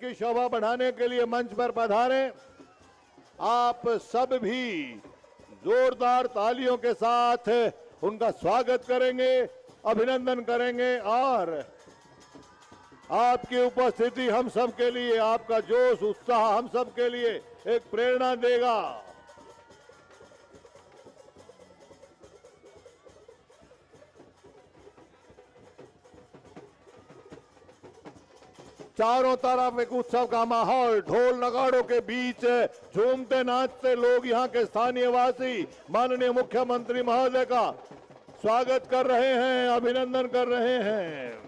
की शोभा बढ़ाने के लिए मंच पर पधारें। आप सब भी जोरदार तालियों के साथ उनका स्वागत करेंगे, अभिनंदन करेंगे और आपकी उपस्थिति हम सब के लिए, आपका जोश उत्साह हम सब के लिए एक प्रेरणा देगा। चारों तरफ एक उत्सव का माहौल, ढोल नगाड़ों के बीच झूमते नाचते लोग यहाँ के स्थानीय वासी माननीय मुख्यमंत्री महोदय का स्वागत कर रहे हैं, अभिनंदन कर रहे हैं।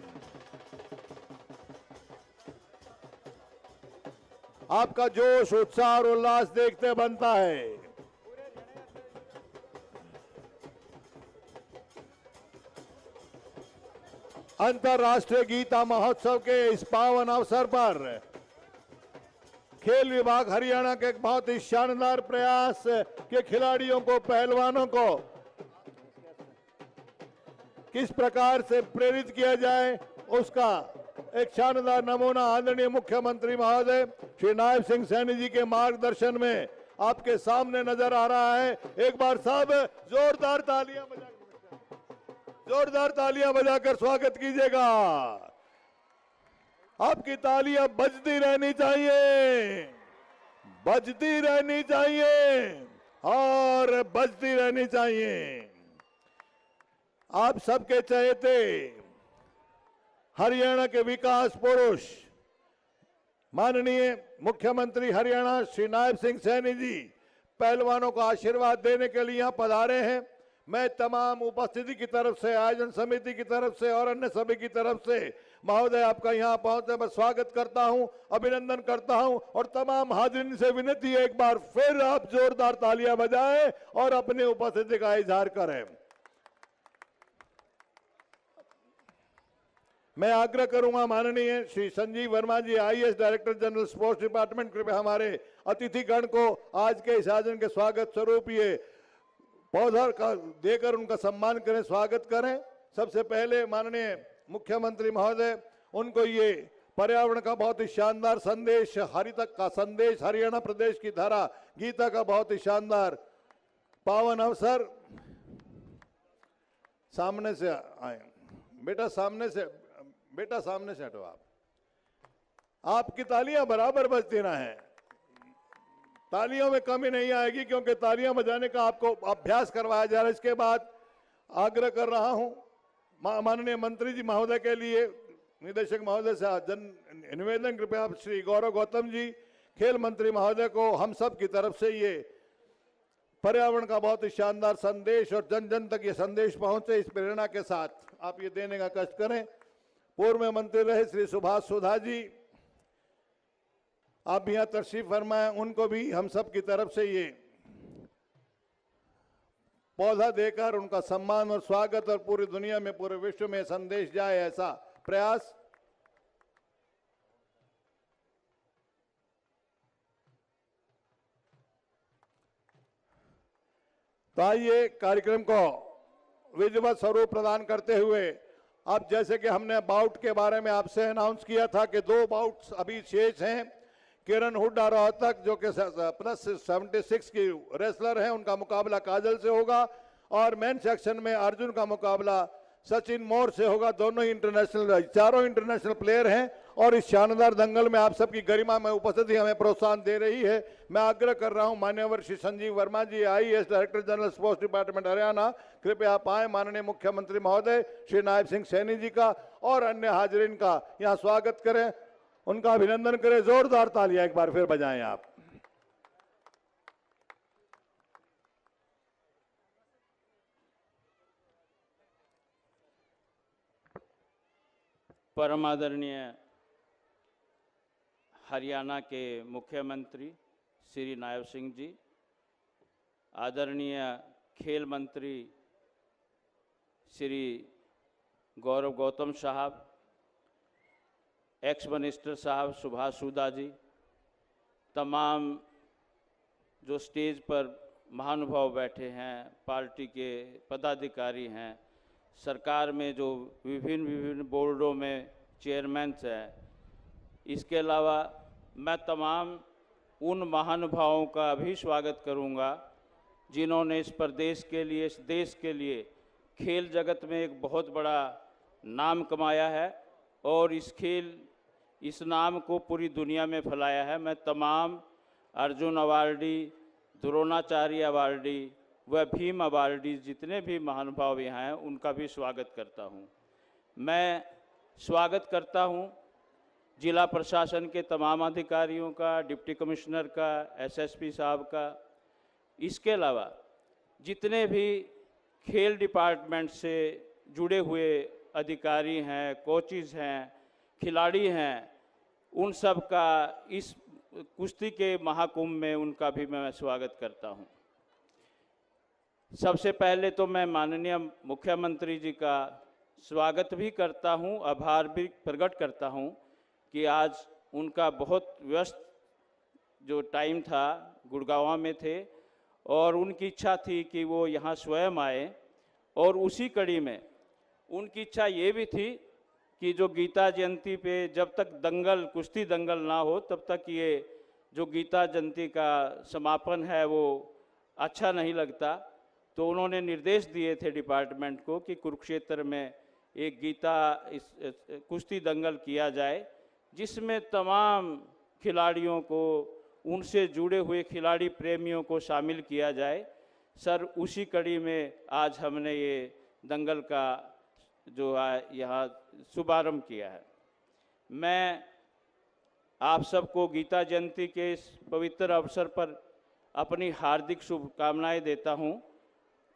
आपका जोश उत्साह और उल्लास देखते बनता है। अंतर्राष्ट्रीय गीता महोत्सव के इस पावन अवसर पर खेल विभाग हरियाणा के एक बहुत ही शानदार प्रयास के खिलाड़ियों को, पहलवानों को किस प्रकार से प्रेरित किया जाए उसका एक शानदार नमूना आदरणीय मुख्यमंत्री महोदय श्री नायब सिंह सैनी जी के मार्गदर्शन में आपके सामने नजर आ रहा है। एक बार सब जोरदार तालियां बजाकर स्वागत कीजिएगा। आपकी तालियां बजती रहनी चाहिए, बजती रहनी चाहिए और बजती रहनी चाहिए। आप सबके चहेते हरियाणा के विकास पुरुष माननीय मुख्यमंत्री हरियाणा श्री नायब सिंह सैनी जी पहलवानों को आशीर्वाद देने के लिए यहां पधारे हैं। मैं तमाम उपस्थिति की तरफ से, आयोजन समिति की तरफ से और अन्य सभी की तरफ से महोदय आपका यहां पहुंचने पर स्वागत करता हूं, अभिनंदन करता हूं और तमाम हाजिरीन से विनती है एक बार फिर आप जोरदार तालियां बजाएं और अपनी उपस्थिति का इजहार करें। मैं आग्रह करूंगा माननीय Shri Sanjeev Verma ji, IAS director general sports department, कृपया हमारे अतिथिगण को आज के इस आयोजन के स्वागत स्वरूप ये पौधा का देकर उनका सम्मान करें, स्वागत करें। सबसे पहले माननीय मुख्यमंत्री महोदय उनको ये पर्यावरण का बहुत ही शानदार संदेश, हरितक का संदेश, हरियाणा प्रदेश की धारा गीता का बहुत ही शानदार पावन अवसर। सामने से आए बेटा, सामने से हटो। आपकी तालियां बराबर बजती ना है, तालियों में कमी नहीं आएगी क्योंकि तालियां बजाने का आपको अभ्यास करवाया जा रहा है। इसके बाद आग्रह कर रहा हूं माननीय मंत्री जी महोदय के लिए, निदेशक महोदय से निवेदन, कृपया श्री गौरव गौतम जी खेल मंत्री महोदय को हम सब की तरफ से ये पर्यावरण का बहुत ही शानदार संदेश और जन जन तक ये संदेश पहुंचे, इस प्रेरणा के साथ आप ये देने का कष्ट करें। पूर्व में मंत्री रहे श्री सुभाष सुधा जी, आप भी यहाँ तशरीफ फरमाएं, उनको भी हम सब की तरफ से ये पौधा देकर उनका सम्मान और स्वागत और पूरी दुनिया में, पूरे विश्व में संदेश जाए, ऐसा प्रयास। तो आइए कार्यक्रम को विधिवत स्वरूप प्रदान करते हुए, अब जैसे कि हमने बाउट के बारे में आपसे अनाउंस किया था कि 2 बाउट्स अभी शेष हैं। किरण हुड्डा रोहतक जो कि +76 की रेसलर हैं, उनका मुकाबला काजल से होगा और मेन सेक्शन में अर्जुन का मुकाबला सचिन मोर से होगा। दोनों ही इंटरनेशनल, चारों इंटरनेशनल प्लेयर हैं और इस शानदार दंगल में आप सबकी गरिमा में उपस्थिति हमें प्रोत्साहन दे रही है। मैं आग्रह कर रहा हूं मान्यवर Shri Sanjeev Verma ji, IAS director general sports department Haryana, कृपया आप आए। माननीय मुख्यमंत्री महोदय श्री नायब सिंह सैनी जी का और अन्य हाजिरीन का यहाँ स्वागत करें, उनका अभिनंदन करें। जोरदार तालियां एक बार फिर बजाएं आप। परम आदरणीय हरियाणा के मुख्यमंत्री श्री नायब सिंह जी, आदरणीय खेल मंत्री श्री गौरव गौतम साहब, एक्स मिनिस्टर साहब सुभाष सुधा जी, तमाम जो स्टेज पर महानुभाव बैठे हैं, पार्टी के पदाधिकारी हैं, सरकार में जो विभिन्न बोर्डों में चेयरमैन हैं, इसके अलावा मैं तमाम उन महानुभावों का भी स्वागत करूंगा जिन्होंने इस प्रदेश के लिए, इस देश के लिए खेल जगत में एक बहुत बड़ा नाम कमाया है और इस नाम को पूरी दुनिया में फैलाया है। मैं तमाम अर्जुन अवार्डी, द्रोणाचार्य अवार्डी व भीम अवार्डी जितने भी महानुभाव यहाँ हैं उनका भी स्वागत करता हूँ। मैं स्वागत करता हूँ जिला प्रशासन के तमाम अधिकारियों का, डिप्टी कमिश्नर का, एसएसपी साहब का। इसके अलावा जितने भी खेल डिपार्टमेंट से जुड़े हुए अधिकारी हैं, कोचेज़ हैं, खिलाड़ी हैं, उन सब का इस कुश्ती के महाकुंभ में उनका भी मैं स्वागत करता हूं। सबसे पहले तो मैं माननीय मुख्यमंत्री जी का स्वागत भी करता हूं, आभार भी प्रकट करता हूं कि आज उनका बहुत व्यस्त जो टाइम था, गुड़गांव में थे और उनकी इच्छा थी कि वो यहाँ स्वयं आए और उसी कड़ी में उनकी इच्छा ये भी थी कि जो गीता जयंती पे जब तक दंगल, कुश्ती दंगल ना हो तब तक ये जो गीता जयंती का समापन है वो अच्छा नहीं लगता। तो उन्होंने निर्देश दिए थे डिपार्टमेंट को कि कुरुक्षेत्र में एक कुश्ती दंगल किया जाए जिसमें तमाम खिलाड़ियों को, उनसे जुड़े हुए खिलाड़ी प्रेमियों को शामिल किया जाए। सर, उसी कड़ी में आज हमने ये दंगल का जो है यहाँ शुभारंभ किया है। मैं आप सबको गीता जयंती के इस पवित्र अवसर पर अपनी हार्दिक शुभकामनाएं देता हूँ,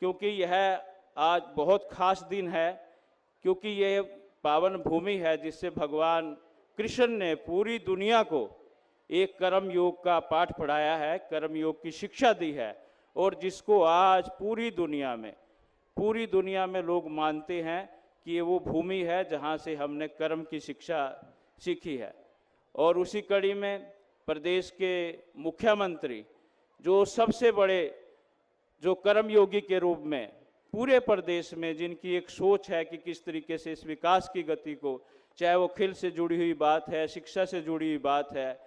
क्योंकि यह आज बहुत खास दिन है, क्योंकि यह पावन भूमि है जिससे भगवान कृष्ण ने पूरी दुनिया को एक कर्म योग का पाठ पढ़ाया है, कर्म योग की शिक्षा दी है और जिसको आज पूरी दुनिया में लोग मानते हैं कि ये वो भूमि है जहाँ से हमने कर्म की शिक्षा सीखी है। और उसी कड़ी में प्रदेश के मुख्यमंत्री जो सबसे बड़े जो कर्मयोगी के रूप में पूरे प्रदेश में, जिनकी एक सोच है कि किस तरीके से इस विकास की गति को, चाहे वो खेल से जुड़ी हुई बात है, शिक्षा से जुड़ी हुई बात है,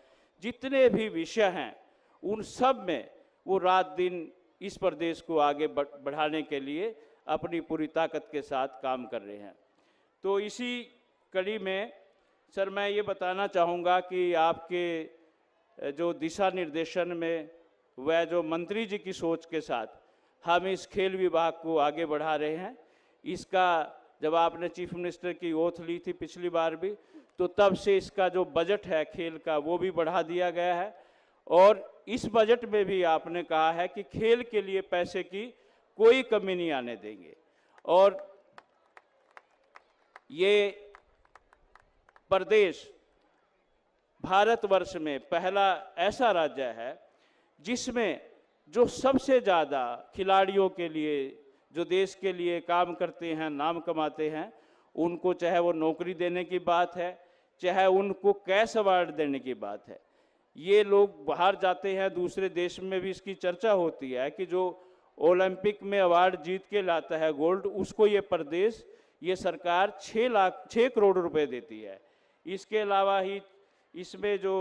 जितने भी विषय हैं उन सब में वो रात दिन इस प्रदेश को आगे बढ़ाने के लिए अपनी पूरी ताकत के साथ काम कर रहे हैं। तो इसी कड़ी में सर मैं ये बताना चाहूँगा कि आपके जो दिशा निर्देशन में वह जो मंत्री जी की सोच के साथ हम इस खेल विभाग को आगे बढ़ा रहे हैं। इसका जब आपने चीफ मिनिस्टर की ओथ ली थी पिछली बार भी, तो तब से इसका जो बजट है खेल का वो भी बढ़ा दिया गया है और इस बजट में भी आपने कहा है कि खेल के लिए पैसे की कोई कमी नहीं आने देंगे। और ये प्रदेश भारतवर्ष में पहला ऐसा राज्य है जिसमें जो सबसे ज़्यादा खिलाड़ियों के लिए, जो देश के लिए काम करते हैं, नाम कमाते हैं, उनको चाहे वो नौकरी देने की बात है, चाहे उनको कैश अवार्ड देने की बात है। ये लोग बाहर जाते हैं, दूसरे देश में भी इसकी चर्चा होती है कि जो ओलंपिक में अवार्ड जीत के लाता है गोल्ड, उसको ये प्रदेश, ये सरकार 6 करोड़ रुपए देती है। इसके अलावा ही इसमें जो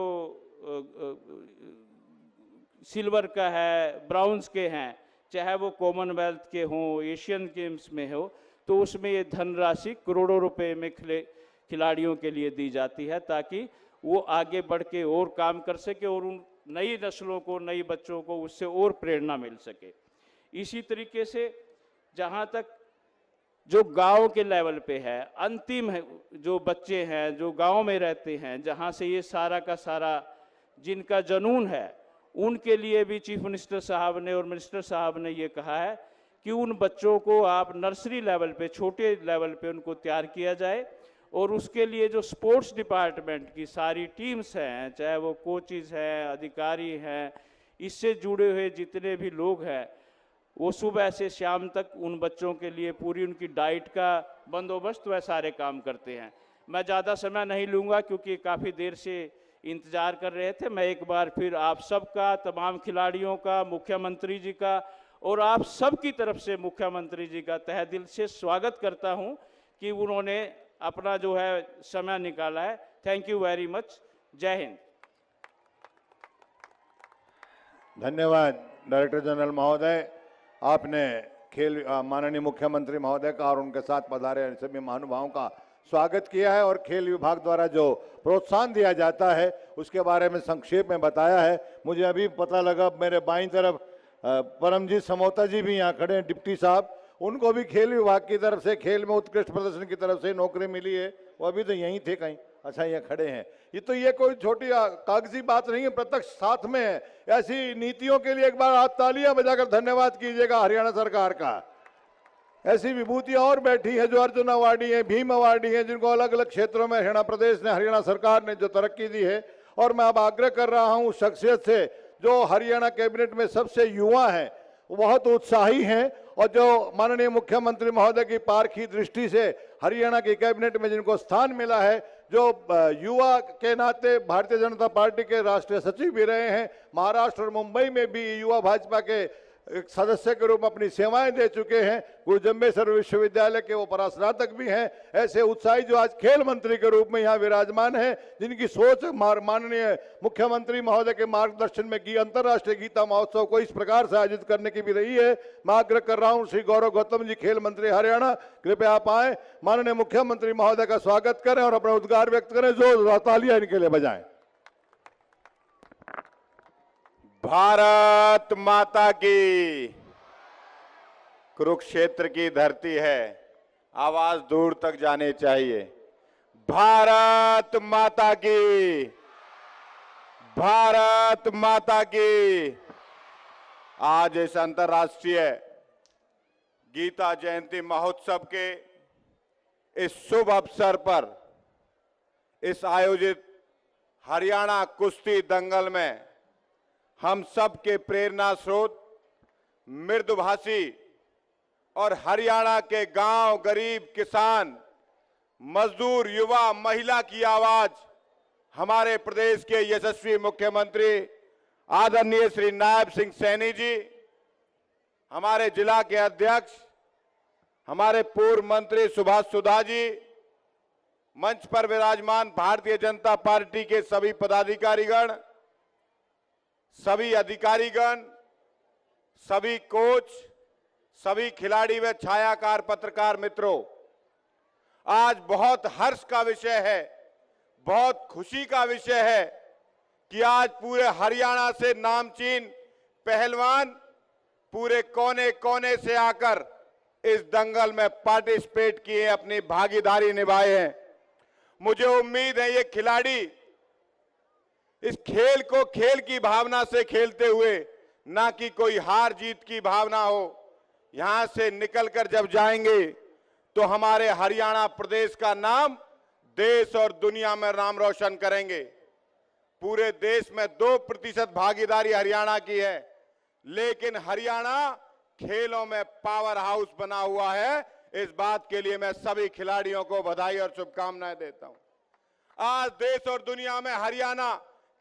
सिल्वर का है, ब्राउन्स के हैं, चाहे वो कॉमनवेल्थ के हों, एशियन गेम्स में हो, तो उसमें ये धनराशि करोड़ों रुपए में खिलाड़ियों के लिए दी जाती है ताकि वो आगे बढ़ के और काम कर सके और उन नई नस्लों को, नई बच्चों को उससे और प्रेरणा मिल सके। इसी तरीके से जहाँ तक जो गांव के लेवल पे है, अंतिम है, जो बच्चे हैं जो गांव में रहते हैं, जहाँ से ये सारा का सारा जिनका जुनून है, उनके लिए भी चीफ मिनिस्टर साहब ने और मिनिस्टर साहब ने ये कहा है कि उन बच्चों को आप नर्सरी लेवल पे, छोटे लेवल पे उनको तैयार किया जाए और उसके लिए जो स्पोर्ट्स डिपार्टमेंट की सारी टीम्स हैं, चाहे वो कोचेज हैं, अधिकारी हैं, इससे जुड़े हुए जितने भी लोग हैं, वो सुबह से शाम तक उन बच्चों के लिए पूरी उनकी डाइट का बंदोबस्त वह सारे काम करते हैं। मैं ज़्यादा समय नहीं लूँगा क्योंकि काफ़ी देर से इंतज़ार कर रहे थे। मैं एक बार फिर आप सबका, तमाम खिलाड़ियों का, मुख्यमंत्री जी का और आप सब की तरफ से मुख्यमंत्री जी का तहे दिल से स्वागत करता हूं कि उन्होंने अपना जो है समय निकाला है। Thank you very much. जय हिंद। धन्यवाद डायरेक्टर जनरल महोदय। आपने खेल माननीय मुख्यमंत्री महोदय का और उनके साथ पधारे सभी महानुभावों का स्वागत किया है और खेल विभाग द्वारा जो प्रोत्साहन दिया जाता है उसके बारे में संक्षेप में बताया है। मुझे अभी पता लगा मेरे बाईं तरफ परमजीत समोता जी भी यहाँ खड़े हैं, डिप्टी साहब, उनको भी खेल विभाग की तरफ से खेल में उत्कृष्ट प्रदर्शन की तरफ से नौकरी मिली है। वो अभी तो यहीं थे कहीं, अच्छा ये खड़े हैं। ये कोई छोटी कागजी बात नहीं है, प्रत्यक्ष साथ में है। ऐसी नीतियों के लिए एक बार आप तालियां बजाकर धन्यवाद कीजिएगा हरियाणा सरकार का। ऐसी विभूतियां और बैठी है जो अर्जुन अवार्डी है, भीम अवार्डी है, जिनको अलग अलग क्षेत्रों में हरियाणा प्रदेश ने, हरियाणा सरकार ने जो तरक्की दी है। और मैं अब आग्रह कर रहा हूं उस शख्सियत से जो हरियाणा कैबिनेट में सबसे युवा है, बहुत उत्साही हैं और जो माननीय मुख्यमंत्री महोदय की पारखी दृष्टि से हरियाणा की कैबिनेट में जिनको स्थान मिला है, जो युवा के नाते भारतीय जनता पार्टी के राष्ट्रीय सचिव भी रहे हैं, महाराष्ट्र और मुंबई में भी युवा भाजपा के एक सदस्य के रूप में अपनी सेवाएं दे चुके हैं, गुरुजम्बेश्वर विश्वविद्यालय के वो परास्नातक भी हैं। ऐसे उत्साही जो आज खेल मंत्री के रूप में यहाँ विराजमान हैं, जिनकी सोच माननीय मुख्यमंत्री महोदय के मार्गदर्शन में की अंतर्राष्ट्रीय गीता महोत्सव को इस प्रकार से आयोजित करने की भी रही है। मैं आग्रह कर रहा हूँ श्री गौरव गौतम जी, खेल मंत्री हरियाणा, कृपया आप आए, माननीय मुख्यमंत्री महोदय का स्वागत करें और अपना उद्गार व्यक्त करें। जो तालियां इनके लिए बजाएं। भारत माता की। कुरुक्षेत्र की धरती है, आवाज दूर तक जानी चाहिए। भारत माता की, भारत माता की। आज इस अंतर्राष्ट्रीय गीता जयंती महोत्सव के इस शुभ अवसर पर इस आयोजित हरियाणा कुश्ती दंगल में हम सब के प्रेरणा स्रोत, मृदुभाषी और हरियाणा के गांव, गरीब, किसान, मजदूर, युवा, महिला की आवाज हमारे प्रदेश के यशस्वी मुख्यमंत्री आदरणीय श्री नायब सिंह सैनी जी, हमारे जिला के अध्यक्ष, हमारे पूर्व मंत्री सुभाष सुधा जी, मंच पर विराजमान भारतीय जनता पार्टी के सभी पदाधिकारीगण, सभी अधिकारीगण, सभी कोच, सभी खिलाड़ी व छायाकार पत्रकार मित्रों, आज बहुत हर्ष का विषय है, बहुत खुशी का विषय है कि आज पूरे हरियाणा से नामचीन पहलवान पूरे कोने कोने से आकर इस दंगल में पार्टिसिपेट किए, अपनी भागीदारी निभाए हैं। मुझे उम्मीद है ये खिलाड़ी इस खेल को खेल की भावना से खेलते हुए, ना कि कोई हार जीत की भावना हो, यहां से निकलकर जब जाएंगे तो हमारे हरियाणा प्रदेश का नाम देश और दुनिया में नाम रोशन करेंगे। पूरे देश में 2% भागीदारी हरियाणा की है, लेकिन हरियाणा खेलों में पावर हाउस बना हुआ है। इस बात के लिए मैं सभी खिलाड़ियों को बधाई और शुभकामनाएं देता हूं। आज देश और दुनिया में हरियाणा,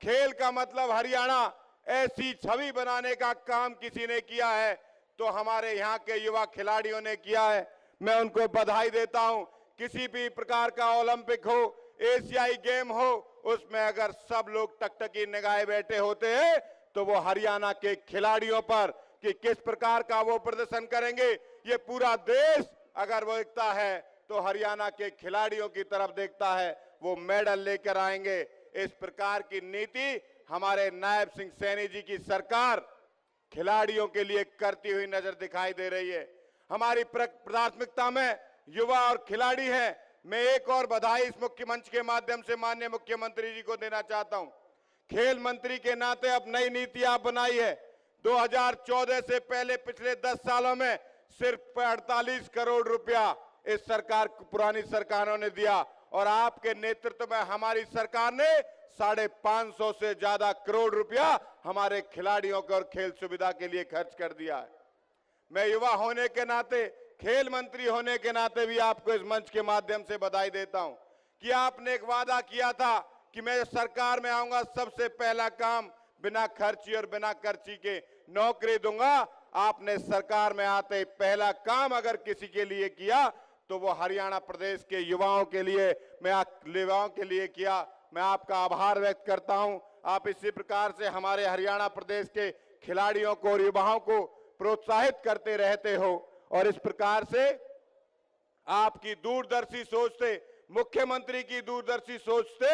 खेल का मतलब हरियाणा, ऐसी छवि बनाने का काम किसी ने किया है तो हमारे यहाँ के युवा खिलाड़ियों ने किया है। मैं उनको बधाई देता हूं। किसी भी प्रकार का ओलंपिक हो, एशियाई गेम हो, उसमें अगर सब लोग टकटकी निगाहे बैठे होते हैं तो वो हरियाणा के खिलाड़ियों पर कि किस प्रकार का वो प्रदर्शन करेंगे, ये पूरा देश अगर वो देखता है तो हरियाणा के खिलाड़ियों की तरफ देखता है, वो मेडल लेकर आएंगे। इस प्रकार की नीति हमारे नायब सिंह सैनी जी की सरकार खिलाड़ियों के लिए करती हुई नजर दिखाई दे रही है। हमारी प्राथमिकता में युवा और खिलाड़ी हैं। मैं एक और बधाई इस मुख्य मंच के माध्यम से माननीय मुख्यमंत्री जी को देना चाहता हूं। खेल मंत्री के नाते अब नई नीति आप बनाई है। 2014 से पहले पिछले 10 सालों में सिर्फ 48 करोड़ रुपया इस सरकार, पुरानी सरकारों ने दिया और आपके नेतृत्व में हमारी सरकार ने 550 से ज्यादा करोड़ रुपया हमारे खिलाड़ियों को और खेल सुविधा के लिए खर्च कर दिया है। मैं युवा होने के नाते, खेल मंत्री होने के नाते भी आपको इस मंच के माध्यम से बधाई देता हूं कि आपने एक वादा किया था कि मैं सरकार में आऊंगा, सबसे पहला काम बिना खर्ची और बिना कर्ची के नौकरी दूंगा। आपने सरकार में आते पहला काम अगर किसी के लिए किया तो वो हरियाणा प्रदेश के युवाओं के लिए, युवाओं के लिए किया। मैं आपका आभार व्यक्त करता हूं। आप इसी प्रकार से हमारे हरियाणा प्रदेश के खिलाड़ियों को और युवाओं को प्रोत्साहित करते रहते हो। और इस प्रकार से आपकी दूरदर्शी सोच से, मुख्यमंत्री की दूरदर्शी सोच से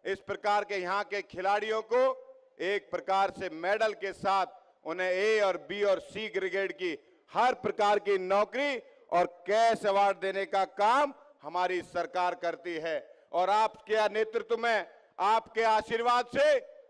इस प्रकार के यहाँ के खिलाड़ियों को एक प्रकार से मेडल के साथ उन्हें ए और बी और सी ग्रेड की हर प्रकार की नौकरी और कैश अवार्ड देने का काम हमारी सरकार करती है। और आपके नेतृत्व में, आपके आशीर्वाद से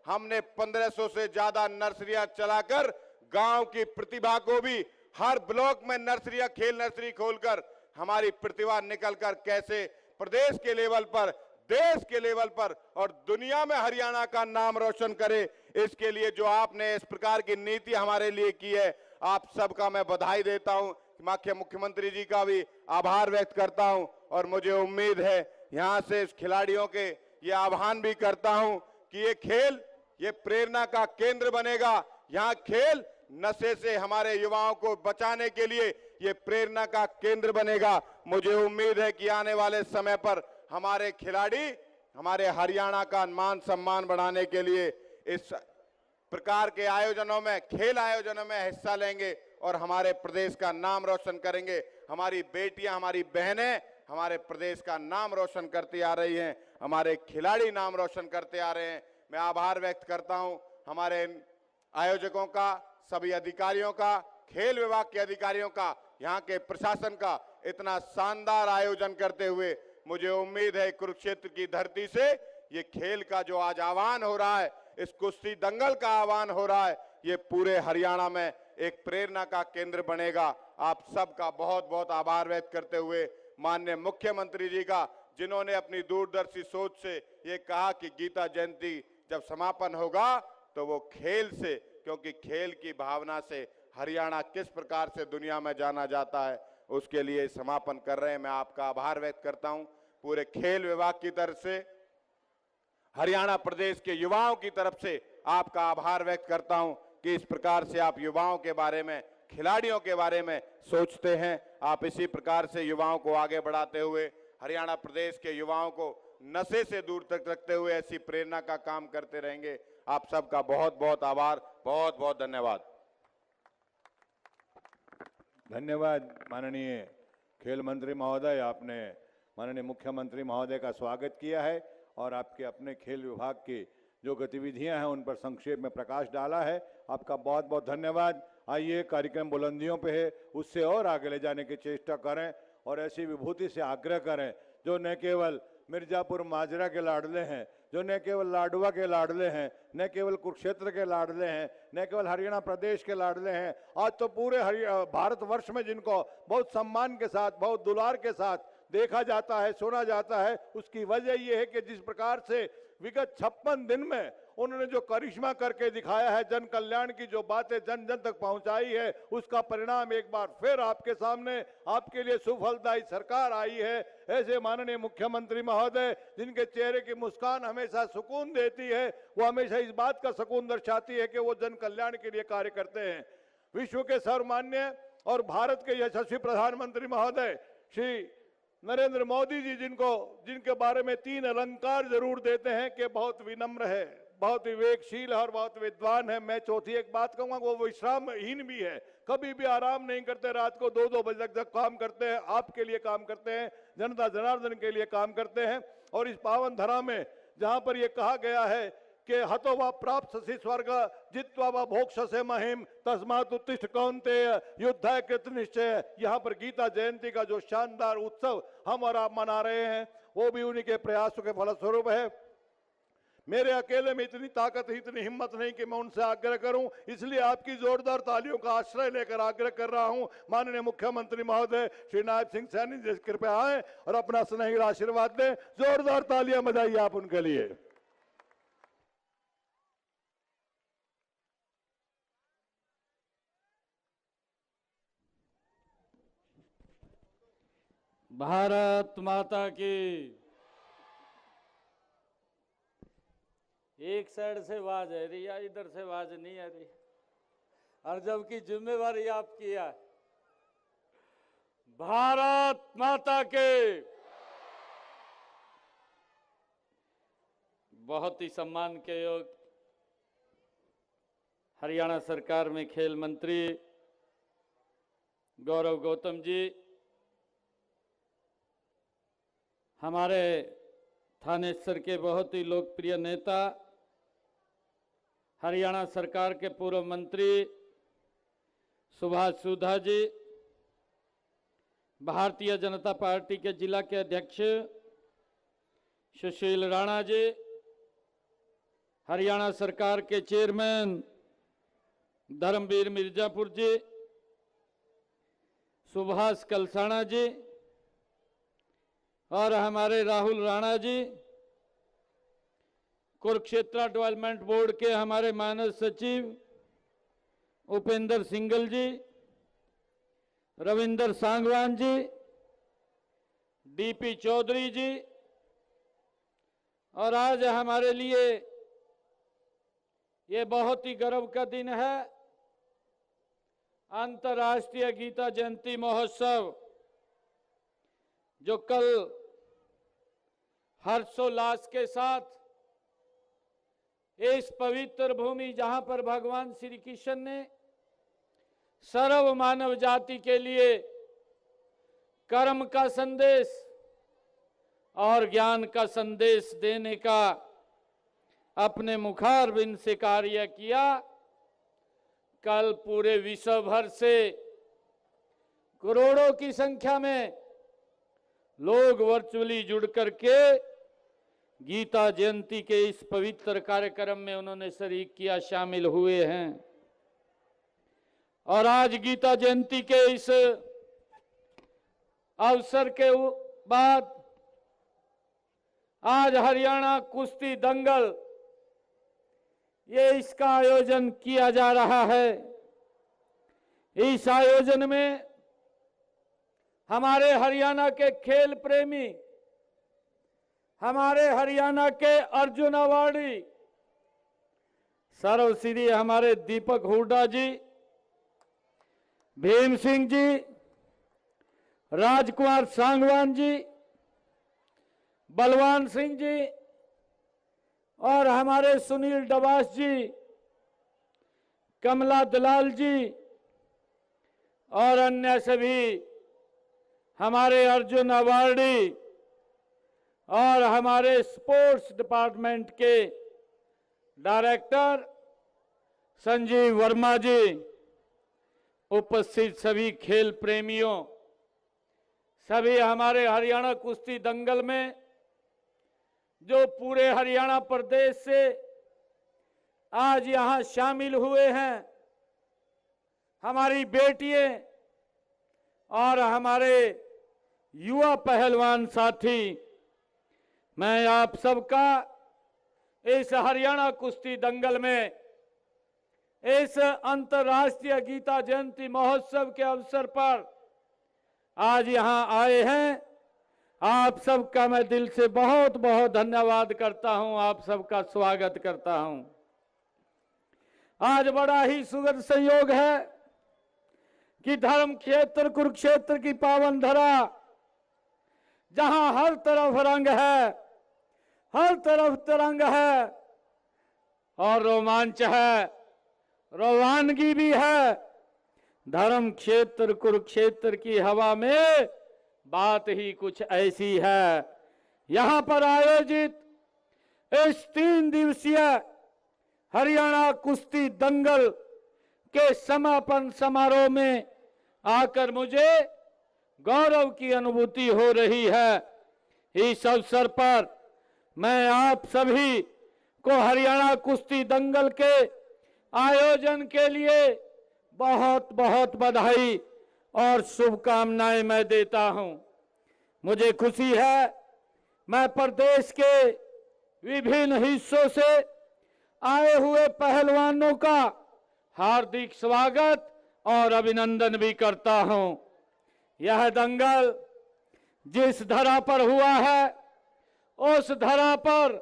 हमने 1500 से ज्यादा नर्सरियां चलाकर गांव की प्रतिभा को भी हर ब्लॉक में नर्सरियां, खेल नर्सरी खोलकर हमारी प्रतिभा निकलकर कैसे प्रदेश के लेवल पर, देश के लेवल पर और दुनिया में हरियाणा का नाम रोशन करे, इसके लिए जो आपने इस प्रकार की नीति हमारे लिए की है, आप सबका मैं बधाई देता हूं। मुख्यमंत्री जी का भी आभार व्यक्त करता हूं और मुझे उम्मीद है यहां से इस खिलाड़ियों के ये आह्वान भी करता हूं कि ये खेल, ये प्रेरणा का केंद्र बनेगा। यहाँ खेल नशे से हमारे युवाओं को बचाने के लिए ये प्रेरणा का केंद्र बनेगा। मुझे उम्मीद है कि आने वाले समय पर हमारे खिलाड़ी हमारे हरियाणा का मान सम्मान बढ़ाने के लिए इस प्रकार के आयोजनों में, खेल आयोजनों में हिस्सा लेंगे और हमारे प्रदेश का नाम रोशन करेंगे। हमारी बेटियां, हमारी बहनें हमारे प्रदेश का नाम रोशन करती आ रही हैं, हमारे खिलाड़ी नाम रोशन करते आ रहे हैं। मैं आभार व्यक्त करता हूं हमारे आयोजकों का, सभी अधिकारियों का, खेल विभाग के अधिकारियों का, यहाँ के प्रशासन का इतना शानदार आयोजन करते हुए। मुझे उम्मीद है कुरुक्षेत्र की धरती से ये खेल का जो आज आह्वान हो रहा है, इस कुश्ती दंगल का आह्वान हो रहा है, ये पूरे हरियाणा में एक प्रेरणा का केंद्र बनेगा। आप सबका बहुत बहुत आभार व्यक्त करते हुए माननीय मुख्यमंत्री जी का, जिन्होंने अपनी दूरदर्शी सोच से ये कहा कि गीता जयंती जब समापन होगा तो वो खेल से, क्योंकि खेल की भावना से हरियाणा किस प्रकार से दुनिया में जाना जाता है, उसके लिए समापन कर रहे हैं। मैं आपका आभार व्यक्त करता हूं पूरे खेल विभाग की तरफ से, हरियाणा प्रदेश के युवाओं की तरफ से आपका आभार व्यक्त करता हूं कि इस प्रकार से आप युवाओं के बारे में, खिलाड़ियों के बारे में सोचते हैं। आप इसी प्रकार से युवाओं को आगे बढ़ाते हुए, हरियाणा प्रदेश के युवाओं को नशे से दूर तक रखते हुए ऐसी प्रेरणा का काम करते रहेंगे। आप सबका बहुत बहुत आभार, बहुत बहुत धन्यवाद। धन्यवाद माननीय खेल मंत्री महोदय, आपने माननीय मुख्यमंत्री महोदय का स्वागत किया है और आपके अपने खेल विभाग की जो गतिविधियां हैं उन पर संक्षेप में प्रकाश डाला है। आपका बहुत बहुत धन्यवाद। आइए, कार्यक्रम बुलंदियों पे है, उससे और आगे ले जाने की चेष्टा करें और ऐसी विभूति से आग्रह करें जो न केवल मिर्जापुर माजरा के लाडले हैं, जो न केवल लाडवा के लाडले हैं, न केवल कुरुक्षेत्र के लाडले हैं, न केवल हरियाणा प्रदेश के लाडले हैं, आज तो पूरे भारतवर्ष में जिनको बहुत सम्मान के साथ, बहुत दुलार के साथ देखा जाता है, सुना जाता है। उसकी वजह यह है कि जिस प्रकार से विगत 56 दिन में उन्होंने जो करिश्मा करके दिखाया है, जन कल्याण की जो बातें जन जन तक पहुंचाई है, उसका परिणाम एक बार फिर आपके सामने, आपके लिए सुफलदायी सरकार आई है। ऐसे माननीय मुख्यमंत्री महोदय, जिनके चेहरे की मुस्कान हमेशा सुकून देती है, वो हमेशा इस बात का सुकून दर्शाती है कि वो जन कल्याण के लिए कार्य करते हैं। विश्व के सर्वमान्य और भारत के यशस्वी प्रधानमंत्री महोदय श्री नरेंद्र मोदी जी, जिनके बारे में 3 अलंकार जरूर देते हैं कि बहुत विनम्र है, बहुत विवेकशील है और बहुत विद्वान है। मैं चौथी एक बात कहूंगा, वो विश्रामहीन भी है, कभी भी आराम नहीं करते, रात को 2-2 बजे तक काम करते हैं, आपके लिए काम करते हैं, जनता जनार्दन के लिए काम करते हैं। और इस पावन धरा में जहां पर यह कहा गया है कि हतो वा प्राप्त सि स्वर्ग जित्वा वा भोक्ष्यसे महिम तस्मात् उत्तिष्ठ कौन्तेय युद्धाय कृत निश्चय। यहाँ पर गीता जयंती का जो शानदार उत्सव हम और आप मना रहे हैं, वो भी उन्हीं के प्रयासों के फलस्वरूप है। मेरे अकेले में इतनी ताकत, इतनी हिम्मत नहीं कि मैं उनसे आग्रह करूं, इसलिए आपकी जोरदार तालियों का आश्रय लेकर आग्रह कर रहा हूं। माननीय मुख्यमंत्री महोदय श्री नायब सिंह सैनी जी कृपया आए और अपना स्नेही आशीर्वाद दें। जोरदार तालियां बजाइए आप उनके लिए। भारत माता की। एक साइड से आवाज आ रही है, इधर से आवाज नहीं आ रही, और जबकि जिम्मेवारी आपकी है। भारत माता के। बहुत ही सम्मान के योग हरियाणा सरकार में खेल मंत्री गौरव गौतम जी, हमारे थानेश्वर के बहुत ही लोकप्रिय नेता, हरियाणा सरकार के पूर्व मंत्री सुभाष सुधा जी, भारतीय जनता पार्टी के जिला के अध्यक्ष सुशील राणा जी, हरियाणा सरकार के चेयरमैन धर्मवीर मिर्जापुर जी, सुभाष कलसाना जी और हमारे राहुल राणा जी, कुरुक्षेत्र डेवलपमेंट बोर्ड के हमारे मानद सचिव उपेंद्र सिंगल जी, रविंदर सांगवान जी, डीपी चौधरी जी, और आज हमारे लिए ये बहुत ही गर्व का दिन है। अंतर्राष्ट्रीय गीता जयंती महोत्सव जो कल हर्षोल्लास के साथ इस पवित्र भूमि जहां पर भगवान श्री कृष्ण ने सर्व मानव जाति के लिए कर्म का संदेश और ज्ञान का संदेश देने का अपने मुखारबिंद से कार्य किया। कल पूरे विश्व भर से करोड़ों की संख्या में लोग वर्चुअली जुड़ करके गीता जयंती के इस पवित्र कार्यक्रम में उन्होंने शरीक किया, शामिल हुए हैं। और आज गीता जयंती के इस अवसर के बाद आज हरियाणा कुश्ती दंगल ये इसका आयोजन किया जा रहा है। इस आयोजन में हमारे हरियाणा के खेल प्रेमी, हमारे हरियाणा के अर्जुन अवार्डी सर्वश्री हमारे दीपक हुड्डा जी, भीम सिंह जी, राजकुमार सांगवान जी, बलवान सिंह जी और हमारे सुनील डबास जी, कमला दलाल जी और अन्य सभी हमारे अर्जुन अवार्डी और हमारे स्पोर्ट्स डिपार्टमेंट के डायरेक्टर संजीव वर्मा जी, उपस्थित सभी खेल प्रेमियों, सभी हमारे हरियाणा कुश्ती दंगल में जो पूरे हरियाणा प्रदेश से आज यहां शामिल हुए हैं, हमारी बेटियां और हमारे युवा पहलवान साथी, मैं आप सबका इस हरियाणा कुश्ती दंगल में इस अंतर्राष्ट्रीय गीता जयंती महोत्सव के अवसर पर आज यहां आए हैं, आप सबका मैं दिल से बहुत बहुत धन्यवाद करता हूं, आप सबका स्वागत करता हूं। आज बड़ा ही सुखद संयोग है कि धर्म क्षेत्र कुरुक्षेत्र की पावन धरा, जहां हर तरफ रंग है, हर तरफ तिरंग है और रोमांच है, रवानगी भी है। धर्म क्षेत्र कुरुक्षेत्र की हवा में बात ही कुछ ऐसी है। यहां पर आयोजित इस 3 दिवसीय हरियाणा कुश्ती दंगल के समापन समारोह में आकर मुझे गौरव की अनुभूति हो रही है। इस अवसर पर मैं आप सभी को हरियाणा कुश्ती दंगल के आयोजन के लिए बहुत बहुत बधाई और शुभकामनाएं मैं देता हूं। मुझे खुशी है, मैं प्रदेश के विभिन्न हिस्सों से आए हुए पहलवानों का हार्दिक स्वागत और अभिनंदन भी करता हूं। यह दंगल जिस धरा पर हुआ है, उस धरा पर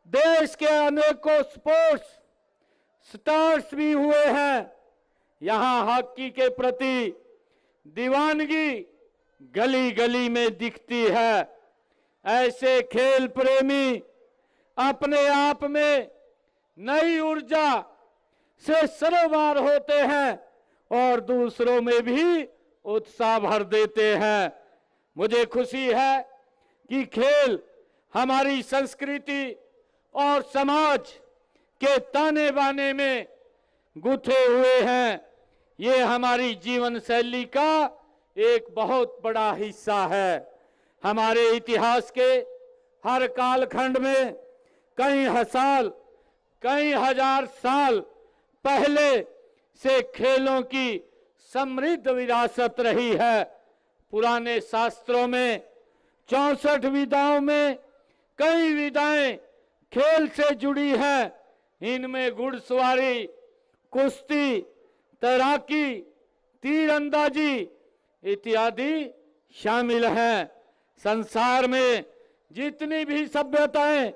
देश के अनेकों स्पोर्ट्स स्टार्स भी हुए हैं। यहां हॉकी के प्रति दीवानगी गली गली में दिखती है। ऐसे खेल प्रेमी अपने आप में नई ऊर्जा, से सरोबार होते हैं और दूसरों में भी उत्साह भर देते हैं। मुझे खुशी है कि खेल हमारी संस्कृति और समाज के ताने बाने में गुथे हुए हैं। ये हमारी जीवन शैली का एक बहुत बड़ा हिस्सा है। हमारे इतिहास के हर कालखंड में कई हजार साल पहले से खेलों की समृद्ध विरासत रही है। पुराने शास्त्रों में 64 विधाओं में कई विधाएं खेल से जुड़ी हैं। इनमें घुड़सवारी, कुश्ती, तैराकी, तीरंदाजी इत्यादि शामिल हैं। संसार में जितनी भी सभ्यताएं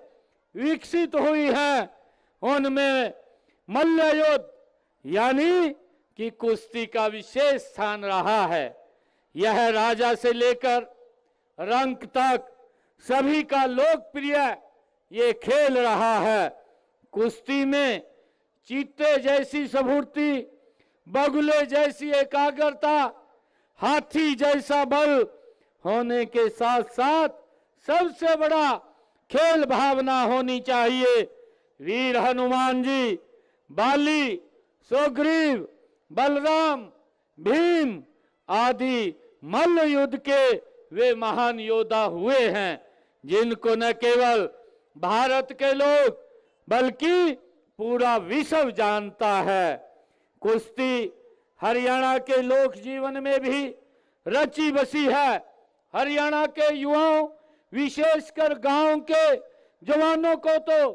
विकसित हुई हैं उनमें मल्ल युद्ध यानी कि कुश्ती का विशेष स्थान रहा है। यह राजा से लेकर रंक तक सभी का लोकप्रिय ये खेल रहा है। कुश्ती में चीते जैसी स्फूर्ति, बगुले जैसी एकाग्रता, हाथी जैसा बल होने के साथ साथ सबसे बड़ा खेल भावना होनी चाहिए। वीर हनुमान जी, बाली, सुग्रीव, बलराम, भीम आदि मल्ल युद्ध के वे महान योद्धा हुए हैं जिनको न केवल भारत के लोग बल्कि पूरा विश्व जानता है। कुश्ती हरियाणा के लोक जीवन में भी रची बसी है। हरियाणा के युवाओं, विशेषकर गांव के जवानों को तो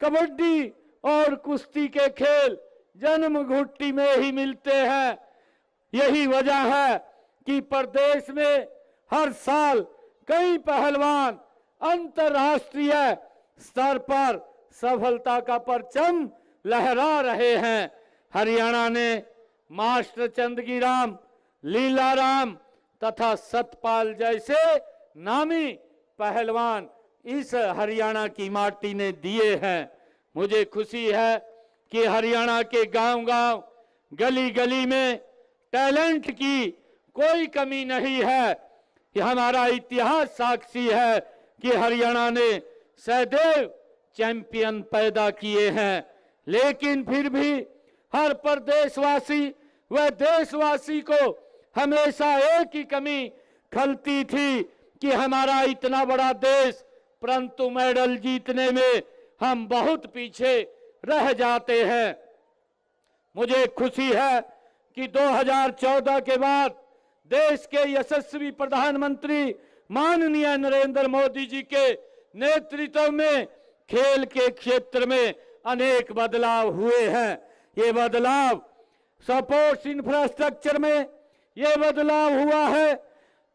कबड्डी और कुश्ती के खेल जन्म घुट्टी में ही मिलते हैं। यही वजह है कि प्रदेश में हर साल कई पहलवान अंतर्राष्ट्रीय स्तर पर सफलता का परचम लहरा रहे हैं। हरियाणा ने मास्टर चंदगीराम, लीलाराम तथा सतपाल जैसे नामी पहलवान इस हरियाणा की माटी ने दिए हैं। मुझे खुशी है कि हरियाणा के गांव-गांव, गली-गली में टैलेंट की कोई कमी नहीं है। कि हमारा इतिहास साक्षी है कि हरियाणा ने सदैव चैंपियन पैदा किए हैं। लेकिन फिर भी हर प्रदेशवासी व देशवासी को हमेशा एक ही कमी खलती थी कि हमारा इतना बड़ा देश परंतु मेडल जीतने में हम बहुत पीछे रह जाते हैं। मुझे खुशी है कि 2014 के बाद देश के यशस्वी प्रधानमंत्री माननीय नरेंद्र मोदी जी के नेतृत्व में खेल के क्षेत्र में अनेक बदलाव हुए हैं। ये बदलाव स्पोर्ट्स इंफ्रास्ट्रक्चर में ये बदलाव हुआ है,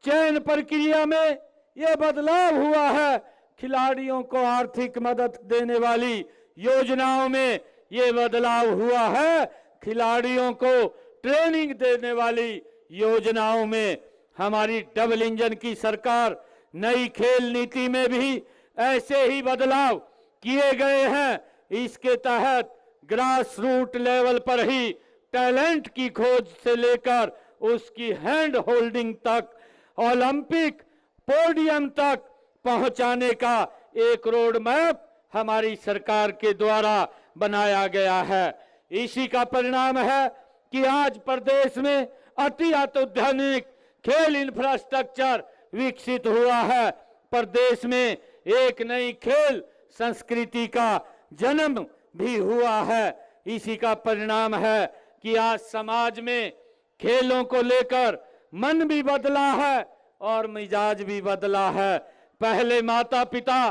चयन प्रक्रिया में ये बदलाव हुआ है, खिलाड़ियों को आर्थिक मदद देने वाली योजनाओं में ये बदलाव हुआ है, खिलाड़ियों को ट्रेनिंग देने वाली योजनाओं में। हमारी डबल इंजन की सरकार नई खेल नीति में भी ऐसे ही बदलाव किए गए हैं। इसके तहत ग्रास रूट लेवल पर ही टैलेंट की खोज से लेकर उसकी हैंड होल्डिंग तक ओलंपिक पोडियम तक पहुंचाने का एक रोड मैप हमारी सरकार के द्वारा बनाया गया है। इसी का परिणाम है कि आज प्रदेश में अति अत्याधुनिक खेल इंफ्रास्ट्रक्चर विकसित हुआ है। प्रदेश में एक नई खेल संस्कृति का जन्म भी हुआ है। इसी का परिणाम है कि आज समाज में खेलों को लेकर मन भी बदला है और मिजाज भी बदला है। पहले माता पिता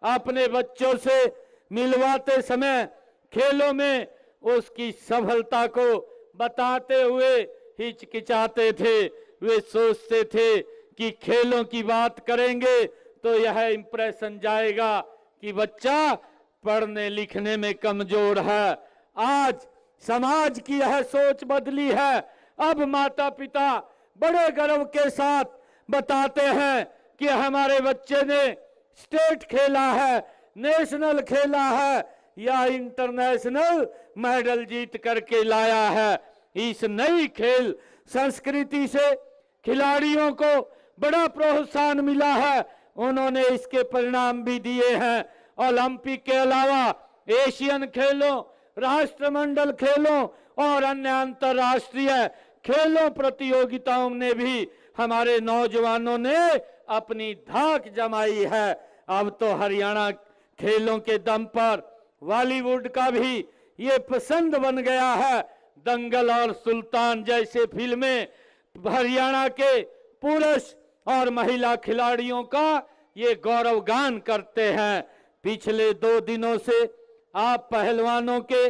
अपने बच्चों से मिलवाते समय खेलों में उसकी सफलता को बताते हुए हिचकिचाते थे। वे सोचते थे कि खेलों की बात करेंगे तो यह इंप्रेशन जाएगा कि बच्चा पढ़ने लिखने में कमजोर है। आज समाज की यह सोच बदली है। अब माता पिता बड़े गर्व के साथ बताते हैं कि हमारे बच्चे ने स्टेट खेला है, नेशनल खेला है, या इंटरनेशनल मेडल जीत करके लाया है। इस नई खेल संस्कृति से खिलाड़ियों को बड़ा प्रोत्साहन मिला है, उन्होंने इसके परिणाम भी दिए हैं। ओलंपिक के अलावा एशियन खेलों, राष्ट्रमंडल खेलों और अन्य अंतर्राष्ट्रीय खेलों प्रतियोगिताओं में भी हमारे नौजवानों ने अपनी धाक जमाई है। अब तो हरियाणा खेलों के दम पर बॉलीवुड का भी ये पसंद बन गया है। दंगल और सुल्तान जैसे फिल्में हरियाणा के पुरुष और महिला खिलाड़ियों का ये गौरवगान करते हैं। पिछले 2 दिनों से आप पहलवानों के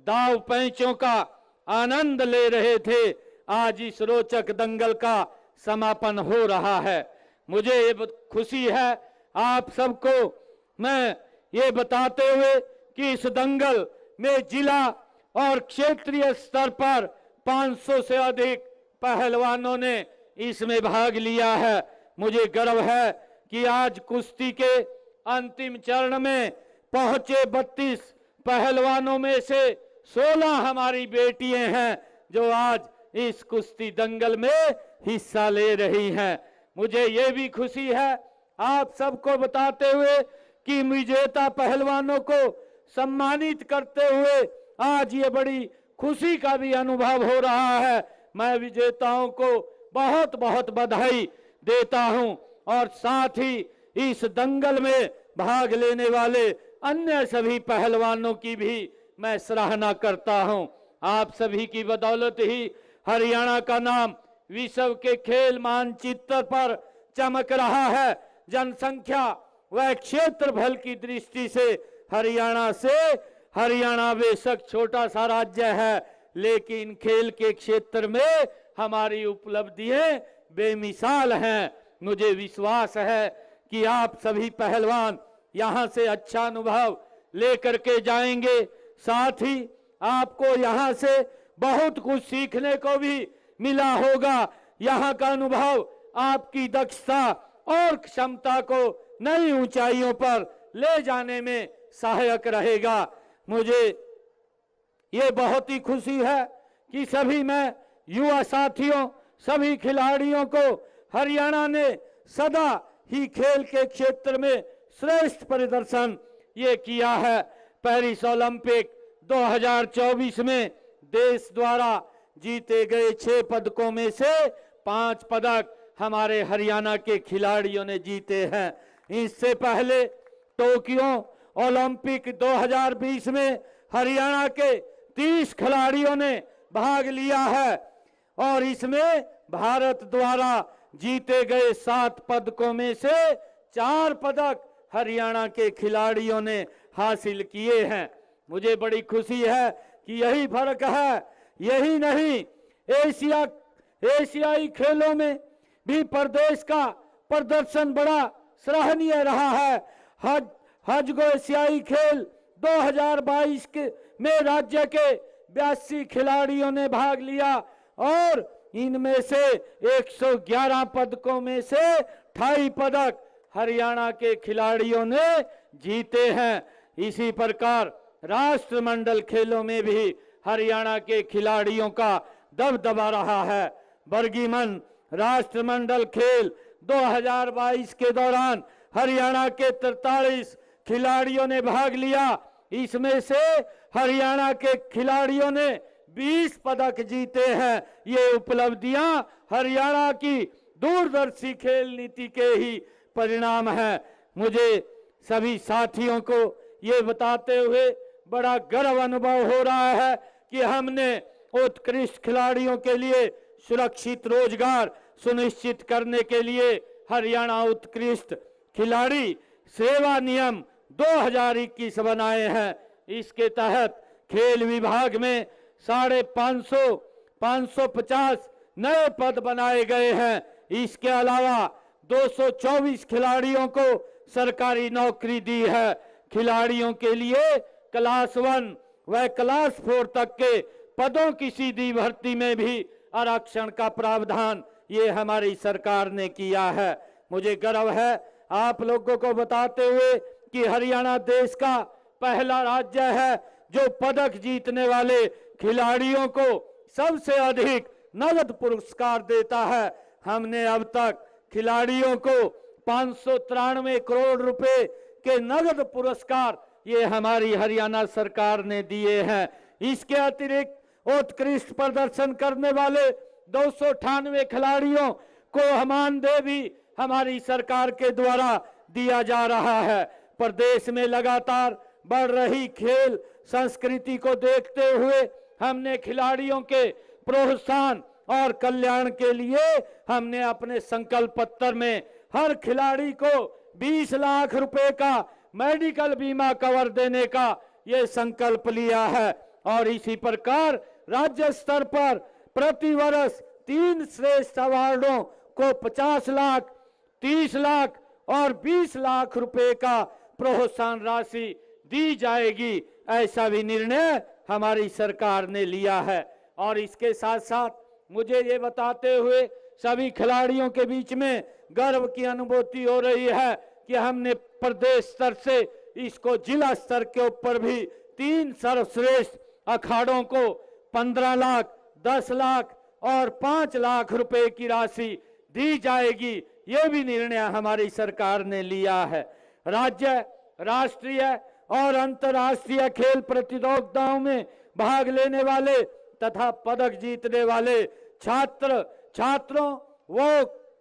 दाव पैंचों का आनंद ले रहे थे। आज इस रोचक दंगल का समापन हो रहा है। मुझे ये खुशी है आप सबको मैं ये बताते हुए कि इस दंगल में जिला और क्षेत्रीय स्तर पर 500 से अधिक पहलवानों ने इसमें भाग लिया है। मुझे गर्व है कि आज कुश्ती के अंतिम चरण में पहुंचे 32 पहलवानों में से 16 हमारी बेटियां हैं जो आज इस कुश्ती दंगल में हिस्सा ले रही हैं। मुझे ये भी खुशी है आप सबको बताते हुए कि विजेता पहलवानों को सम्मानित करते हुए आज ये बड़ी खुशी का भी अनुभव हो रहा है। मैं विजेताओं को बहुत बहुत बधाई देता हूं और साथ ही इस दंगल में भाग लेने वाले अन्य सभी पहलवानों की भी मैं सराहना करता हूं। आप सभी की बदौलत ही हरियाणा का नाम विश्व के खेल मानचित्र पर चमक रहा है। जनसंख्या व क्षेत्रफल की दृष्टि से हरियाणा बेशक छोटा सा राज्य है, लेकिन खेल के क्षेत्र में हमारी उपलब्धियां बेमिसाल हैं। मुझे विश्वास है कि आप सभी पहलवान यहां से अच्छा अनुभव लेकर के जाएंगे। साथ ही आपको यहां से बहुत कुछ सीखने को भी मिला होगा। यहां का अनुभव आपकी दक्षता और क्षमता को नई ऊंचाइयों पर ले जाने में सहायक रहेगा। मुझे ये बहुत ही खुशी है कि सभी मैं युवा साथियों, सभी खिलाड़ियों को हरियाणा ने सदा ही खेल के क्षेत्र में श्रेष्ठ प्रदर्शन ये किया है। पेरिस ओलंपिक 2024 में देश द्वारा जीते गए 6 पदकों में से 5 पदक हमारे हरियाणा के खिलाड़ियों ने जीते हैं। इससे पहले टोक्यो ओलंपिक 2020 में हरियाणा के 30 खिलाड़ियों ने भाग लिया है और इसमें भारत द्वारा जीते गए 7 पदकों में से 4 पदक हरियाणा के खिलाड़ियों ने हासिल किए हैं। मुझे बड़ी खुशी है कि यही फर्क है। यही नहीं, एशियाई खेलों में भी प्रदेश का प्रदर्शन बड़ा सराहनीय रहा है। हज एशियाई खेल 2022 में राज्य के 82 खिलाड़ियों ने भाग लिया और इनमें से 111 पदकों में से 28 पदक हरियाणा के खिलाड़ियों ने जीते हैं। इसी प्रकार राष्ट्रमंडल खेलों में भी हरियाणा के खिलाड़ियों का दबदबा रहा है। बर्गिमन राष्ट्रमंडल खेल 2022 के दौरान हरियाणा के 43 खिलाड़ियों ने भाग लिया। इसमें से हरियाणा के खिलाड़ियों ने 20 पदक जीते हैं। ये उपलब्धियां हरियाणा की दूरदर्शी खेल नीति के ही परिणाम है। मुझे सभी साथियों को ये बताते हुए बड़ा गर्व अनुभव हो रहा है कि हमने उत्कृष्ट खिलाड़ियों के लिए सुरक्षित रोजगार सुनिश्चित करने के लिए हरियाणा उत्कृष्ट खिलाड़ी सेवा नियम 2021 बनाए हैं। इसके तहत खेल विभाग में 550 नए पद बनाए गए हैं। इसके अलावा 224 खिलाड़ियों को सरकारी नौकरी दी है। खिलाड़ियों के लिए क्लास 1 व क्लास 4 तक के पदों की सीधी भर्ती में भी आरक्षण का प्रावधान ये हमारी सरकार ने किया है। मुझे गर्व है आप लोगों को बताते हुए कि हरियाणा देश का पहला राज्य है जो पदक जीतने वाले खिलाड़ियों को सबसे अधिक नगद पुरस्कार देता है। हमने अब तक खिलाड़ियों को 593 करोड़ रुपए के नगद पुरस्कार ये हमारी हरियाणा सरकार ने दिए हैं। इसके अतिरिक्त उत्कृष्ट प्रदर्शन करने वाले 298 खिलाड़ियों को मानदेय भी हमारी सरकार के द्वारा दिया जा रहा है। प्रदेश में लगातार बढ़ रही खेल संस्कृति को देखते हुए हमने खिलाड़ियों के प्रोत्साहन और कल्याण के लिए हमने अपने संकल्प पत्र में हर खिलाड़ी को 20 लाख रुपए का मेडिकल बीमा कवर देने का ये संकल्प लिया है। और इसी प्रकार राज्य स्तर पर प्रति वर्ष 3 श्रेष्ठ अवार्डों को 50 लाख, 30 लाख और 20 लाख रुपए का प्रोत्साहन राशि दी जाएगी। ऐसा भी निर्णय हमारी सरकार ने लिया है। और इसके साथ साथ मुझे ये बताते हुए सभी खिलाड़ियों के बीच में गर्व की अनुभूति हो रही है कि हमने प्रदेश स्तर से इसको जिला स्तर के ऊपर भी 3 सर्वश्रेष्ठ अखाड़ों को 15 लाख, 10 लाख और 5 लाख रुपए की राशि दी जाएगी। ये भी निर्णय हमारी सरकार ने लिया है। राज्य, राष्ट्रीय और अंतर्राष्ट्रीय खेल प्रतियोगिताओं में भाग लेने वाले तथा पदक जीतने वाले छात्रों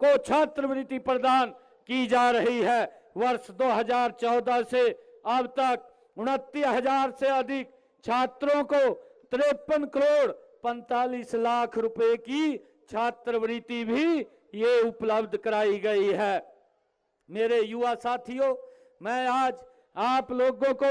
को छात्रवृत्ति प्रदान की जा रही है। वर्ष 2014 से अब तक 29,000 से अधिक छात्रों को 53 करोड़ 45 लाख रुपए की छात्रवृत्ति भी ये उपलब्ध कराई गई है। मेरे युवा साथियों, मैं आज आप लोगों को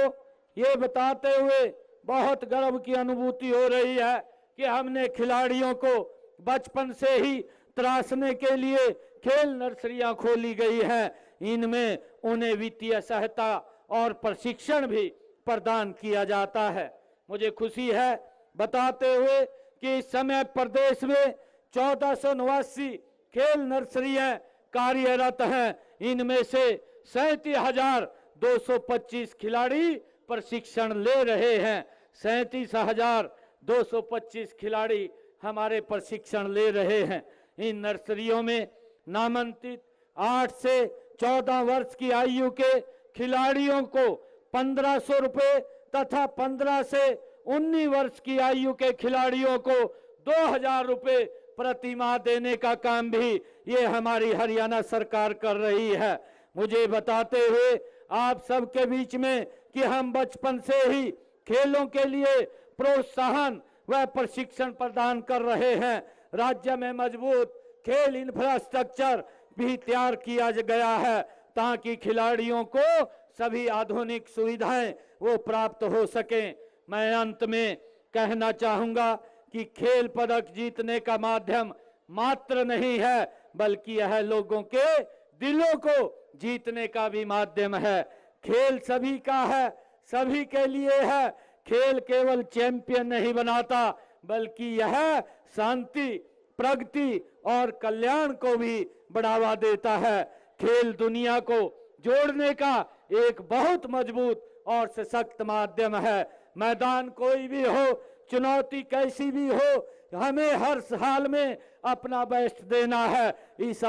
ये बताते हुए बहुत गर्व की अनुभूति हो रही है कि हमने खिलाड़ियों को बचपन से ही तराशने के लिए खेल नर्सरियां खोली गई हैं। इनमें उन्हें वित्तीय सहायता और प्रशिक्षण भी प्रदान किया जाता है। मुझे खुशी है बताते हुए कि इस समय प्रदेश में 1489 खेल नर्सरियां कार्यरत हैं। इनमें से 37,225 खिलाड़ी प्रशिक्षण ले रहे हैं। 37,225 खिलाड़ी हमारे प्रशिक्षण ले रहे हैं। इन नर्सरियों में नामांकित 8 से 14 वर्ष की आयु के खिलाड़ियों को 1,500 रुपए तथा 15 से 19 वर्ष की आयु के खिलाड़ियों को 2,000 रुपए प्रति माह देने का काम भी ये हमारी हरियाणा सरकार कर रही है। मुझे बताते हुए आप सबके बीच में कि हम बचपन से ही खेलों के लिए प्रोत्साहन व प्रशिक्षण प्रदान कर रहे हैं। राज्य में मजबूत खेल इंफ्रास्ट्रक्चर भी तैयार किया गया है ताकि खिलाड़ियों को सभी आधुनिक सुविधाएं वो प्राप्त हो सकें। मैं अंत में कहना चाहूंगा कि खेल पदक जीतने का माध्यम मात्र नहीं है, बल्कि यह लोगों के दिलों को जीतने का भी माध्यम है। खेल सभी का है, सभी के लिए है। खेल केवल चैंपियन नहीं बनाता, बल्कि यह शांति, प्रगति और कल्याण को भी बढ़ावा देता है। खेल दुनिया को जोड़ने का एक बहुत मजबूत और सशक्त माध्यम है। मैदान कोई भी हो, चुनौती कैसी भी हो, हमें हर हाल में अपना बेस्ट देना है। इस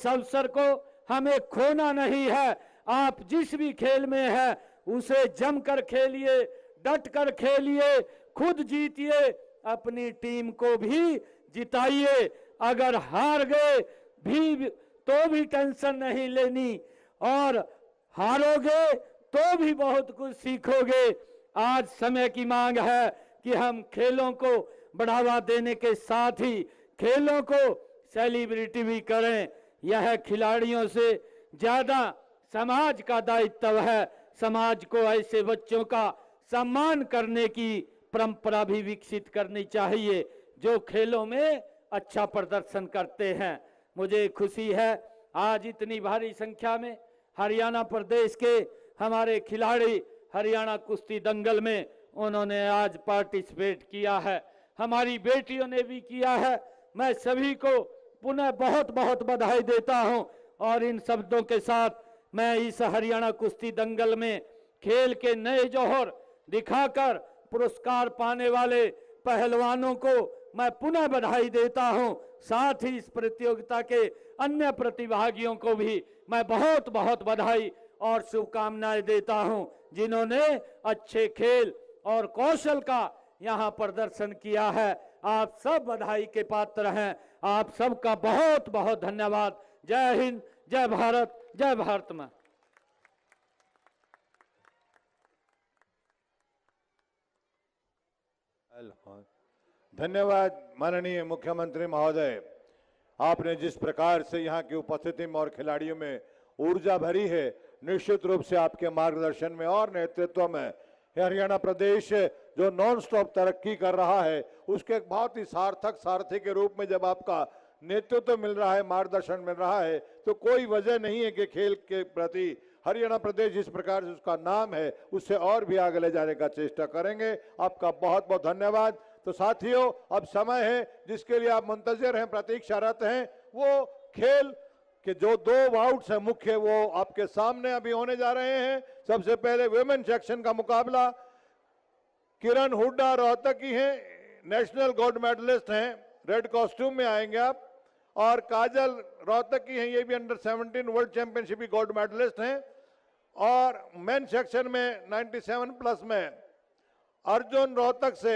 अवसर को हमें खोना नहीं है। आप जिस भी खेल में है उसे जमकर खेलिए, डटकर खेलिए, खुद जीतिए, अपनी टीम को भी जिताइए। अगर हार गए भी तो भी टेंशन नहीं लेनी, और हारोगे तो भी बहुत कुछ सीखोगे। आज समय की मांग है कि हम खेलों को बढ़ावा देने के साथ ही खेलों को सेलिब्रिटी भी करें। यह खिलाड़ियों से ज्यादा समाज का दायित्व है। समाज को ऐसे बच्चों का सम्मान करने की परंपरा भी विकसित करनी चाहिए जो खेलों में अच्छा प्रदर्शन करते हैं। मुझे खुशी है आज इतनी भारी संख्या में हरियाणा प्रदेश के हमारे खिलाड़ी हरियाणा कुश्ती दंगल में उन्होंने आज पार्टिसिपेट किया है। हमारी बेटियों ने भी किया है। मैं सभी को पुनः बहुत बहुत बधाई देता हूं। और इन शब्दों के साथ मैं इस हरियाणा कुश्ती दंगल में खेल के नए जौहर दिखाकर पुरस्कार पाने वाले पहलवानों को मैं पुनः बधाई देता हूं। साथ ही इस प्रतियोगिता के अन्य प्रतिभागियों को भी मैं बहुत बहुत बधाई और शुभकामनाएं देता हूं, जिन्होंने अच्छे खेल और कौशल का यहां प्रदर्शन किया है। आप सब बधाई के पात्र हैं। आप सबका बहुत बहुत धन्यवाद। जय हिंद, जय भारत, जय भारत मां। धन्यवाद माननीय मुख्यमंत्री महोदय। आपने जिस प्रकार से यहाँ की उपस्थिति में और खिलाड़ियों में ऊर्जा भरी है, निश्चित रूप से आपके मार्गदर्शन में और नेतृत्व में हरियाणा प्रदेश जो नॉन स्टॉप तरक्की कर रहा है, उसके एक बहुत ही सार्थक सारथी के रूप में जब आपका नेतृत्व मिल रहा है, मार्गदर्शन मिल रहा है, तो कोई वजह नहीं है कि खेल के प्रति हरियाणा प्रदेश जिस प्रकार से उसका नाम है, उससे और भी आगे ले जाने का चेष्टा करेंगे। आपका बहुत बहुत धन्यवाद। तो साथियों, अब समय है जिसके लिए आप मुंतजिर हैं, प्रतीक्षारत हैं, वो खेल के जो 2 बाउट्स हैं मुख्य, वो आपके सामने अभी होने जा रहे हैं। सबसे पहले वुमेन सेक्शन का मुकाबला किरण हुड्डा रोहतक की हैं, नेशनल गोल्ड मेडलिस्ट हैं, रेड कॉस्ट्यूम में आएंगे आप। और काजल रोहतक की हैं, ये भी अंडर 17 वर्ल्ड चैंपियनशिप की गोल्ड मेडलिस्ट हैं। और मेन सेक्शन में 97 प्लस में अर्जुन रोहतक से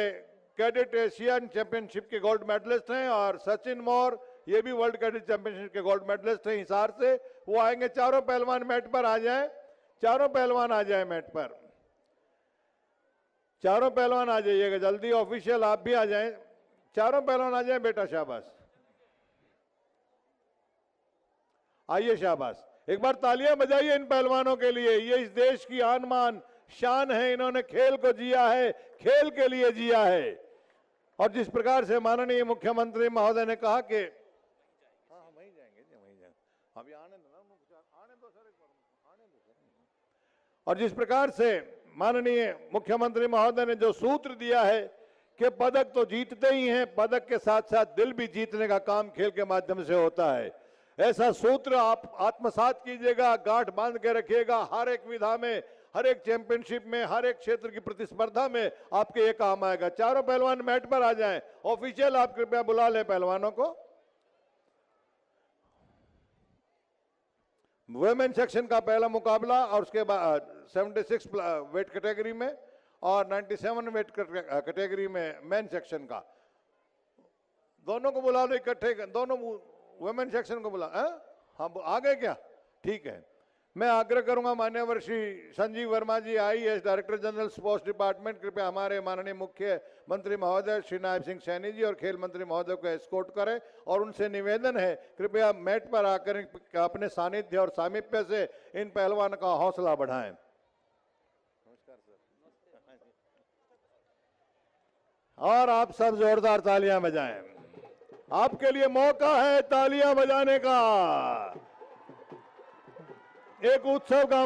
कैडेट एशियन चैंपियनशिप के गोल्ड मेडलिस्ट हैं। और सचिन मौर्य, ये भी वर्ल्ड कैडेट चैंपियनशिप के गोल्ड मेडलिस्ट हैं हिसार से। वो आएंगे। चारों पहलवान मैट पर आ जाएं, चारों पहलवान आ जाएं मैट पर, चारों पहलवान आ जाइएगा जल्दी। ऑफिशियल आप भी आ जाएं, चारों पहलवान आ जाएं बेटा, शाबाश, आइए शाबाश। एक बार तालियां बजाइए इन पहलवानों के लिए। ये इस देश की आन मान शान है। इन्होंने खेल को जिया है, खेल के लिए जिया है। और जिस प्रकार से माननीय मुख्यमंत्री महोदय ने कहा कि वहीं जाएंगे, वहीं जाएंगे, अभी आने दो सर, और जिस प्रकार से माननीय मुख्यमंत्री महोदय ने जो सूत्र दिया है कि पदक तो जीतते ही हैं, पदक के साथ साथ दिल भी जीतने का काम खेल के माध्यम से होता है। ऐसा सूत्र आप आत्मसात कीजिएगा, गांठ बांध के रखिएगा। हर एक विधा में, हर एक चैंपियनशिप में, हर एक क्षेत्र की प्रतिस्पर्धा में आपके ये काम आएगा। चारों पहलवान मैट पर आ जाएं। ऑफिशियल आप कृपया बुला लें पहलवानों को। वुमेन सेक्शन का पहला मुकाबला और उसके बाद 76 वेट कैटेगरी में और 97 वेट कैटेगरी में मेन सेक्शन का, दोनों को बुला लो इकट्ठे। दोनों वुमेन सेक्शन को बुला, हाँ आ गए क्या? ठीक है। मैं आग्रह करूंगा मान्यवर Shri Sanjeev Verma ji, IAS director general sports department, कृपया हमारे माननीय मुख्यमंत्री महोदय श्री नायब सिंह सैनी जी और खेल मंत्री महोदय को एस्कॉर्ट करें। और उनसे निवेदन है कृपया मैट पर आकर अपने सानिध्य और सामीप्य से इन पहलवानों का हौसला बढ़ाएं। नमस्कार सर। और आप सब जोरदार तालियां बजाएं। आपके लिए मौका है तालियां बजाने का। एक उत्सव का